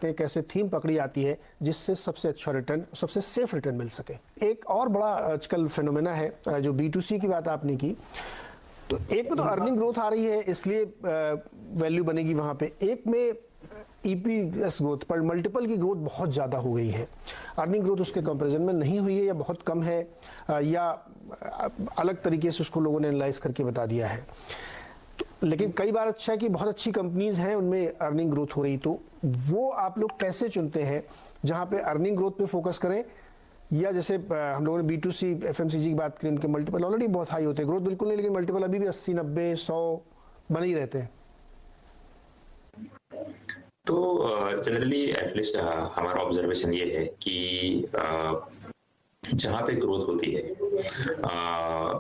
कैसे थीम पकड़ी जाती है जिससे सबसे अच्छा रिटर्न, सबसे सेफ रिटर्न मिल सके। एक और बड़ा आजकल फिनोमेना है जो B2C की बात आपने की, तो एक में तो अर्निंग ग्रोथ आ रही है इसलिए वैल्यू बनेगी वहां पे, एक में EPS ग्रोथ पर मल्टीपल की ग्रोथ बहुत ज़्यादा हो गई है, अर्निंग ग्रोथ उसके कंपैरिजन में नहीं हुई है या बहुत कम है, या अलग तरीके से उसको लोगों ने एनालाइज करके बता दिया है। लेकिन कई बार अच्छा है कि बहुत अच्छी कंपनीज हैं उनमें अर्निंग ग्रोथ हो रही, तो वो आप लोग कैसे चुनते हैं जहां पे अर्निंग ग्रोथ पे फोकस करें, या जैसे हम लोगों ने B2C FMCG की बात करी, उनके मल्टीपल ऑलरेडी बहुत हाई होते हैं, ग्रोथ बिल्कुल नहीं लेकिन मल्टीपल अभी भी 80, 90, 100 बने ही रहते हैं। तो जनरली एटलीस्ट हमारा ऑब्जर्वेशन ये है कि जहाँ पे ग्रोथ होती है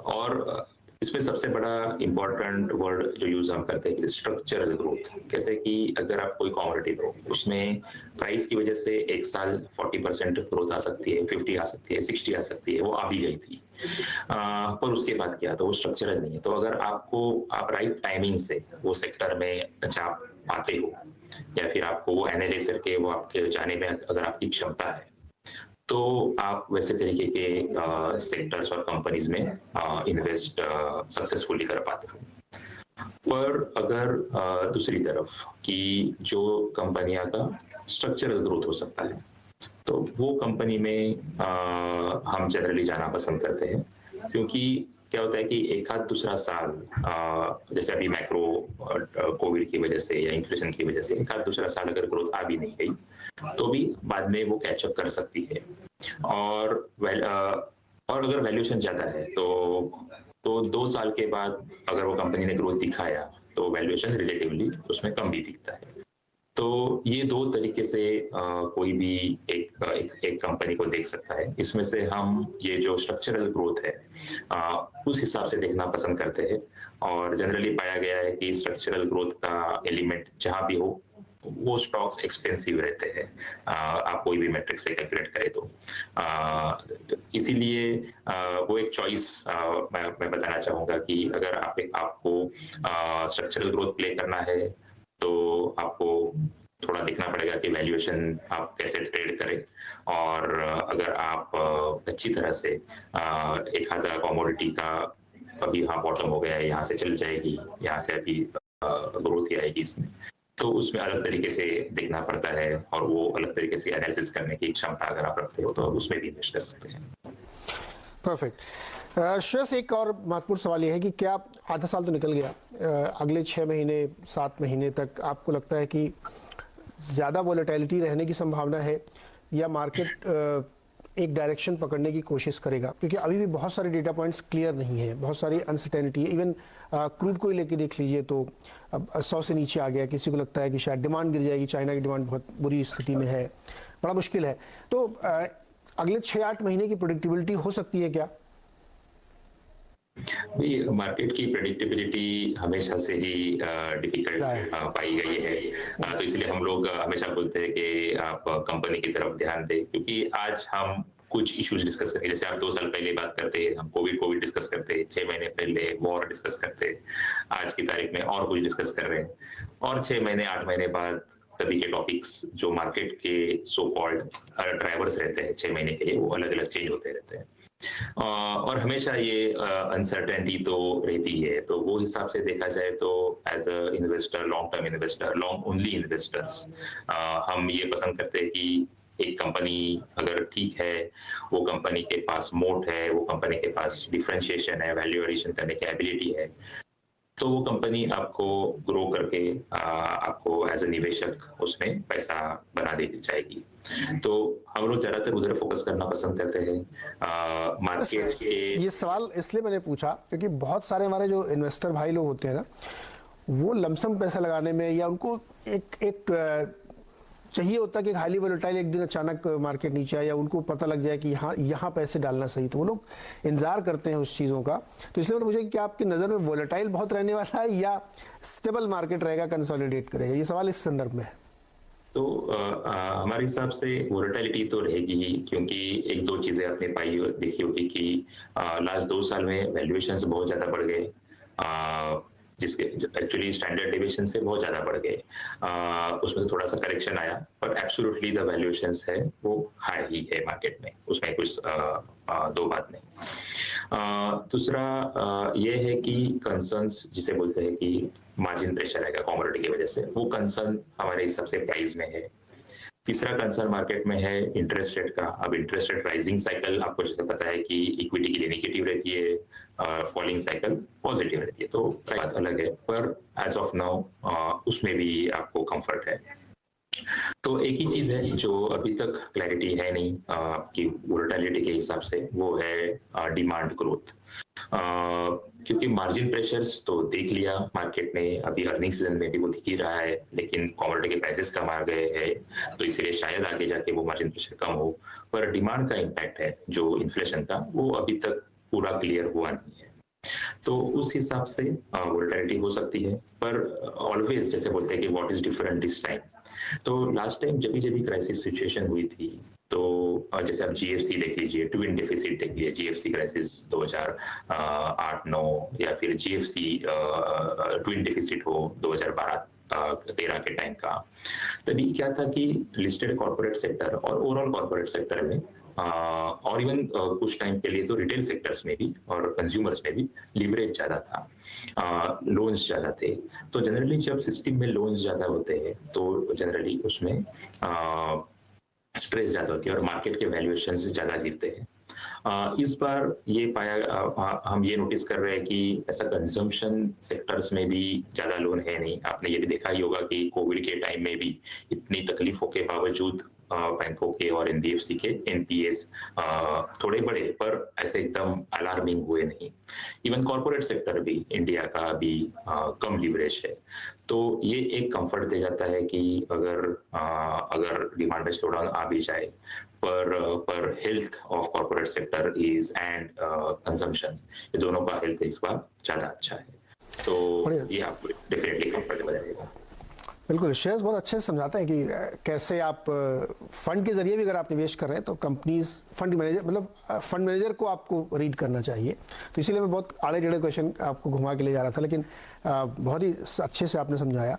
और इसमें सबसे बड़ा इम्पोर्टेंट वर्ड जो यूज हम करते हैं स्ट्रक्चरल ग्रोथ। कैसे कि अगर आप कोई कमोडिटी लो, उसमें प्राइस की वजह से एक साल 40% ग्रोथ आ सकती है, 50 आ सकती है, 60 आ सकती है, वो आ भी गई थी, पर उसके बाद क्या, तो वो स्ट्रक्चरल नहीं है। तो अगर आप राइट टाइमिंग से वो सेक्टर में अच्छा पाते हो, या फिर आपको वो एनालाइज करके वो आपके जाने में अगर आपकी क्षमता है, तो आप वैसे तरीके के सेक्टर्स और कंपनीज में इन्वेस्ट सक्सेसफुली कर पाते हो। पर अगर दूसरी तरफ कि जो कंपनियां का स्ट्रक्चरल ग्रोथ हो सकता है, तो वो कंपनी में हम जनरली जाना पसंद करते हैं, क्योंकि क्या होता है कि एक आध दूसरा साल जैसे अभी मैक्रो कोविड की वजह से या इन्फ्लेशन की वजह से एक आध दूसरा साल अगर ग्रोथ आ भी नहीं गई, तो भी बाद में वो कैचअप कर सकती है। और अगर वैल्यूएशन ज्यादा है तो 2 साल के बाद अगर वो कंपनी ने ग्रोथ दिखाया तो वैल्यूएशन रिलेटिवली उसमें कम भी दिखता है। तो ये 2 तरीके से कोई भी एक कंपनी को देख सकता है। इसमें से हम ये जो स्ट्रक्चरल ग्रोथ है उस हिसाब से देखना पसंद करते हैं, और जनरली पाया गया है कि स्ट्रक्चरल ग्रोथ का एलिमेंट जहां भी हो वो स्टॉक्स एक्सपेंसिव रहते हैं, आप कोई भी मैट्रिक से कैलकुलेट करें तो इसीलिए वो एक चॉइस मैं बताना चाहूंगा कि अगर आपको स्ट्रक्चरल ग्रोथ प्ले करना है तो आपको थोड़ा देखना पड़ेगा कि वैल्यूएशन आप कैसे ट्रेड करें, और अगर आप अच्छी तरह से एक आधा कमोडिटी का अभी यहाँ बॉटम हो गया है, यहाँ से चल जाएगी, यहाँ से अभी ग्रोथ ही आएगी इसमें, तो उसमें अलग तरीके से देखना पड़ता है, और वो अलग तरीके से एनालिसिस करने की क्षमता अगर आप रखते हो तो उसमें भी इन्वेस्ट कर सकते हैं। परफेक्ट। श्रेयस, एक और महत्वपूर्ण सवाल ये है कि क्या आधा साल तो निकल गया, अगले 6 महीने 7 महीने तक आपको लगता है कि ज़्यादा वॉलेटिलिटी रहने की संभावना है, या मार्केट एक डायरेक्शन पकड़ने की कोशिश करेगा, क्योंकि अभी भी बहुत सारे डेटा पॉइंट्स क्लियर नहीं है, बहुत सारी अनसर्टेनिटी है। इवन क्रूड को ही लेके देख लीजिए तो अब 100 से नीचे आ गया, किसी को लगता है कि शायद डिमांड गिर जाएगी, चाइना की डिमांड बहुत बुरी स्थिति में है, बड़ा मुश्किल है। तो अगले 6-8 महीने की प्रेडिक्टेबिलिटी हो सकती है क्या? मार्केट की प्रेडिक्टेबिलिटी हमेशा से ही डिफिकल्ट पाई गई है, तो इसलिए हम लोग हमेशा बोलते हैं कि आप कंपनी की तरफ ध्यान दें, क्योंकि आज हम कुछ इश्यूज डिस्कस करेंगे। जैसे आप 2 साल पहले बात करते हैं, हम कोविड डिस्कस करते हैं, 6 महीने पहले वॉर डिस्कस करते हैं, आज की तारीख में और कुछ डिस्कस कर रहे हैं, और 6 महीने 8 महीने बाद सभी के टॉपिक्स जो मार्केट के सो कॉल्ड ड्राइवर्स रहते हैं 6 महीने के लिए, वो अलग अलग चेंज होते रहते हैं, और हमेशा ये अनसर्टेनिटी तो रहती है। तो वो हिसाब से देखा जाए तो as a investor, long term investor, long only investors, हम ये पसंद करते हैं कि एक कंपनी अगर ठीक है, वो कंपनी के पास मोट है, वो कंपनी के पास डिफरेंशिएशन है, वैल्यू एडिशन करने की एबिलिटी है, तो वो कंपनी आपको ग्रो करके आपको एज ए निवेशक उसमें पैसा बना देती जाएगी। तो हम लोग ज्यादातर उधर फोकस करना पसंद करते हैं मार्केट के। ये सवाल इसलिए मैंने पूछा क्योंकि बहुत सारे हमारे जो इन्वेस्टर भाई लोग होते हैं ना, वो लमसम पैसा लगाने में, या उनको एक चाहिए होता है कि हाईली वोलेटाइल एक दिन अचानक मार्केट नीचे आए, या उनको पता लग जाए कि यहाँ पैसे डालना सही, तो वो लोग इंतजार करते हैं उस चीज़ों का। तो इसलिए मैंने पूछा कि आपकी नज़र में वोलेटाइल बहुत रहने वाला है या स्टेबल मार्केट रहेगा, कंसोलिडेट करेगा? ये सवाल इस संदर्भ में है। तो हमारे हिसाब से वोलेटिलिटी तो रहेगी ही, क्योंकि 1-2 चीजें आपने देखी होगी कि लास्ट 2 साल में वैल्यूएशंस बहुत ज्यादा बढ़ गए, जिसके एक्चुअली स्टैंडर्ड डेविएशन से बहुत ज़्यादा बढ़ गए, उसमें थोड़ा सा करेक्शन आया, पर एब्सोल्युटली द वैल्यूएशंस है वो हाई ही है मार्केट में, उसमें कुछ दो बात नहीं। दूसरा ये है कि कंसर्न्स जिसे बोलते हैं कि मार्जिन प्रेशर आएगा कमोडिटी की वजह से, वो कंसर्न हमारे हिसाब से प्राइस में है। तीसरा कंसर्न मार्केट में है इंटरेस्ट रेट का। अब इंटरेस्ट रेट राइजिंग साइकिल आपको जैसे पता है कि इक्विटी के लिए नेगेटिव रहती है, फॉलिंग साइकिल पॉजिटिव रहती है, तो बात अलग है, पर एज ऑफ नाउ उसमें भी आपको कंफर्ट है। तो एक ही चीज है जो अभी तक क्लैरिटी है नहीं कि वोलेटिलिटी के हिसाब से, वो है डिमांड ग्रोथ। क्योंकि मार्जिन प्रेशर्स तो देख लिया मार्केट में, अभी अर्निंग सीजन में भी वो दिख ही रहा है, लेकिन कमोडिटी के प्राइसेस कम आ गए हैं, तो इसीलिए शायद आगे जाके वो मार्जिन प्रेशर कम हो। पर डिमांड का इम्पैक्ट है जो इन्फ्लेशन का, वो अभी तक पूरा क्लियर हुआ नहीं है, तो उस हिसाब से वोलेटिलिटी हो सकती है। पर ऑलवेज जैसे बोलते हैं कि what is different this time, तो लास्ट टाइम जब भी क्राइसिस सिचुएशन हुई थी, तो जैसे आप जीएफसी देख लीजिए, ट्विन डेफिसिट देख लीजिए, जीएफसी क्राइसिस 2008-9, या फिर जीएफसी ट्विन डेफिसिट हो 2012-13 के टाइम का, तभी क्या था कि लिस्टेड कॉर्पोरेट सेक्टर और ओवरऑल कॉर्पोरेट सेक्टर में और इवन कुछ टाइम के लिए तो रिटेल सेक्टर्स में भी और कंज्यूमर्स में भी लिवरेज ज्यादा था, लोन्स ज्यादा थे। तो जनरली जब सिस्टम में लोन्स ज्यादा होते हैं तो जनरली उसमें स्ट्रेस ज्यादा होती है और मार्केट के वैल्यूएशंस ज्यादा गिरते हैं। इस बार ये पाया, हम ये नोटिस कर रहे हैं कि ऐसा कंजम्पशन सेक्टर्स में भी ज्यादा लोन है नहीं। आपने ये भी देखा ही होगा कि कोविड के टाइम में भी इतनी तकलीफों के बावजूद बैंकों के और एनबीएफसी के एनपीएस थोड़े बड़े, पर ऐसे एकदम अलार्मिंग हुए नहीं। इवन कॉर्पोरेट सेक्टर भी इंडिया का भी कम लिवरेज है, तो ये एक कंफर्ट दे जाता है कि अगर डिमांड में स्लोडाउन आ भी जाए, पर health of corporate sector is and consumption, ये दोनों का हेल्थ इस बार ज्यादा अच्छा है, तो ये आपको डेफिनेटली कंफर्टेबल रहेगा। बिल्कुल, शेयर्स बहुत अच्छे से समझाते हैं कि कैसे आप फंड के जरिए भी अगर आप निवेश कर रहे हैं तो कंपनीज फंड मैनेजर, मतलब फंड मैनेजर को आपको रीड करना चाहिए। तो इसीलिए मैं बहुत आड़े टेढ़े क्वेश्चन आपको घुमा के ले जा रहा था, लेकिन बहुत ही अच्छे से आपने समझाया।